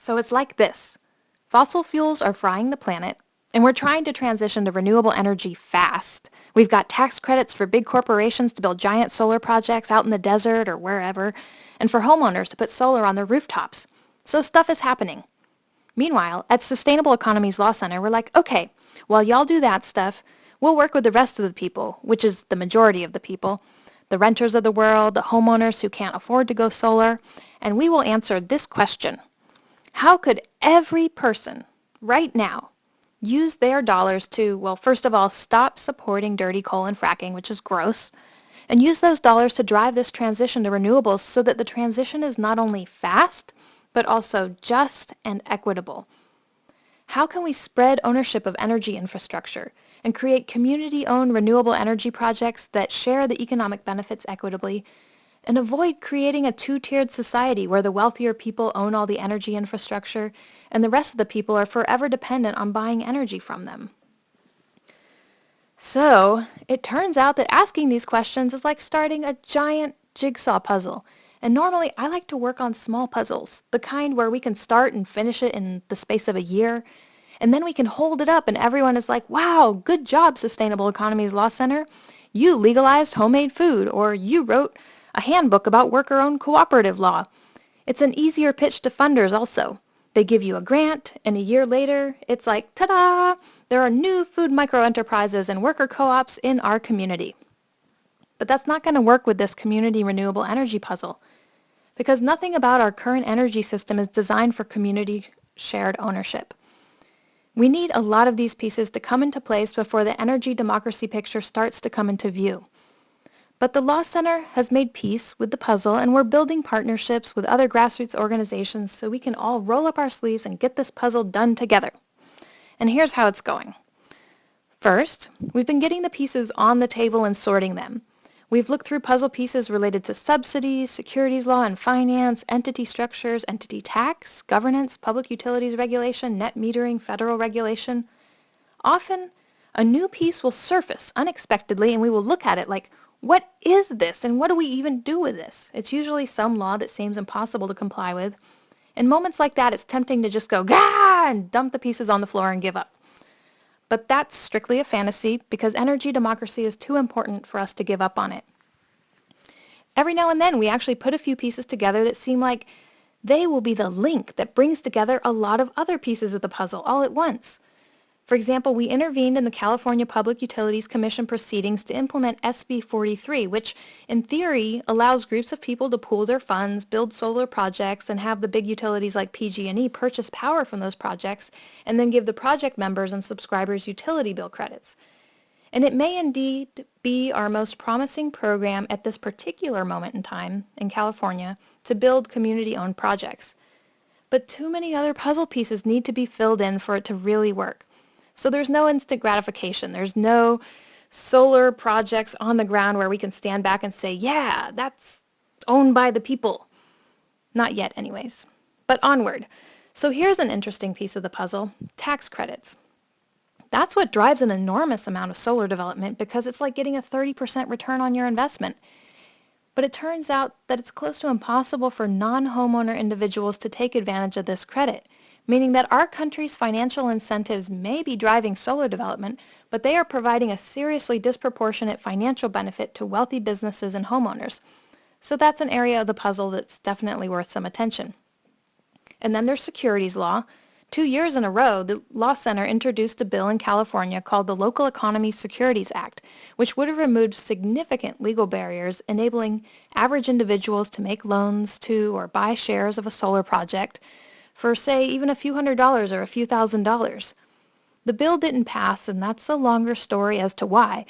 So it's like this. Fossil fuels are frying the planet, and we're trying to transition to renewable energy fast. We've got tax credits for big corporations to build giant solar projects out in the desert or wherever, and for homeowners to put solar on their rooftops. So stuff is happening. Meanwhile, at Sustainable Economies Law Center, we're like, okay, while y'all do that stuff, we'll work with the rest of the people, which is the majority of the people, the renters of the world, the homeowners who can't afford to go solar, and we will answer this question. How could every person right now use their dollars to, well, first of all, stop supporting dirty coal and fracking, which is gross, and use those dollars to drive this transition to renewables so that the transition is not only fast, but also just and equitable? How can we spread ownership of energy infrastructure and create community-owned renewable energy projects that share the economic benefits equitably and avoid creating a two-tiered society where the wealthier people own all the energy infrastructure and the rest of the people are forever dependent on buying energy from them? So, it turns out that asking these questions is like starting a giant jigsaw puzzle. And normally I like to work on small puzzles, the kind where we can start and finish it in the space of a year, and then we can hold it up and everyone is like, wow, good job, Sustainable Economies Law Center. You legalized homemade food, or you wrote a handbook about worker-owned cooperative law. It's an easier pitch to funders also. They give you a grant, and a year later, it's like, ta-da! There are new food microenterprises and worker co-ops in our community. But that's not going to work with this community renewable energy puzzle, because nothing about our current energy system is designed for community shared ownership. We need a lot of these pieces to come into place before the energy democracy picture starts to come into view. But the Law Center has made peace with the puzzle, and we're building partnerships with other grassroots organizations so we can all roll up our sleeves and get this puzzle done together. And here's how it's going. First, we've been getting the pieces on the table and sorting them. We've looked through puzzle pieces related to subsidies, securities law and finance, entity structures, entity tax, governance, public utilities regulation, net metering, federal regulation. Often, a new piece will surface unexpectedly and we will look at it like, what is this and what do we even do with this? It's usually some law that seems impossible to comply with. In moments like that, it's tempting to just go, gah, and dump the pieces on the floor and give up. But that's strictly a fantasy because energy democracy is too important for us to give up on it. Every now and then, we actually put a few pieces together that seem like they will be the link that brings together a lot of other pieces of the puzzle all at once. For example, we intervened in the California Public Utilities Commission proceedings to implement SB 43, which in theory allows groups of people to pool their funds, build solar projects, and have the big utilities like PG&E purchase power from those projects, and then give the project members and subscribers utility bill credits. And it may indeed be our most promising program at this particular moment in time in California to build community-owned projects. But too many other puzzle pieces need to be filled in for it to really work. So there's no instant gratification. There's no solar projects on the ground where we can stand back and say, yeah, that's owned by the people. Not yet, anyways. But onward. So here's an interesting piece of the puzzle, tax credits. That's what drives an enormous amount of solar development because it's like getting a 30% return on your investment. But it turns out that it's close to impossible for non-homeowner individuals to take advantage of this credit, meaning that our country's financial incentives may be driving solar development, but they are providing a seriously disproportionate financial benefit to wealthy businesses and homeowners. So that's an area of the puzzle that's definitely worth some attention. And then there's securities law. 2 years in a row, the Law Center introduced a bill in California called the Local Economy Securities Act, which would have removed significant legal barriers, enabling average individuals to make loans to or buy shares of a solar project for, say, even a few $100s or a few $1,000s. The bill didn't pass, and that's a longer story as to why,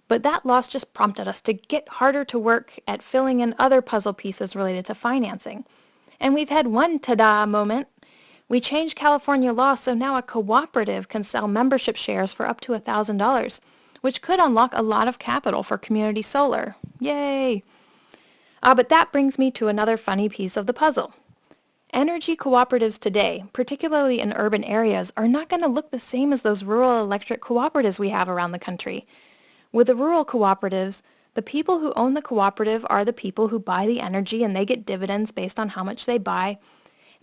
but that loss just prompted us to get harder to work at filling in other puzzle pieces related to financing. And we've had one ta-da moment. We changed California law so now a cooperative can sell membership shares for up to $1,000, which could unlock a lot of capital for community solar. Yay! But that brings me to another funny piece of the puzzle. Energy cooperatives today, particularly in urban areas, are not going to look the same as those rural electric cooperatives we have around the country. With the rural cooperatives, the people who own the cooperative are the people who buy the energy and they get dividends based on how much they buy.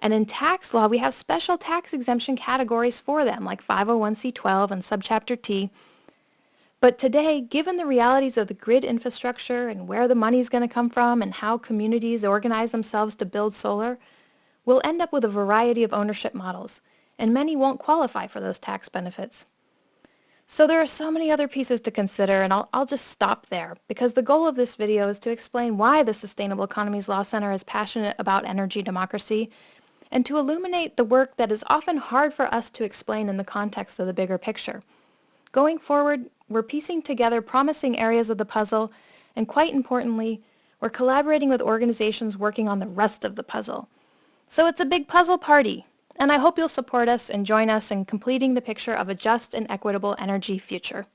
And in tax law, we have special tax exemption categories for them, like 501c12 and Subchapter T. But today, given the realities of the grid infrastructure and where the money is going to come from and how communities organize themselves to build solar, we'll end up with a variety of ownership models, and many won't qualify for those tax benefits. So there are so many other pieces to consider, and I'll just stop there, because the goal of this video is to explain why the Sustainable Economies Law Center is passionate about energy democracy, and to illuminate the work that is often hard for us to explain in the context of the bigger picture. Going forward, we're piecing together promising areas of the puzzle, and quite importantly, we're collaborating with organizations working on the rest of the puzzle. So it's a big puzzle party, and I hope you'll support us and join us in completing the picture of a just and equitable energy future.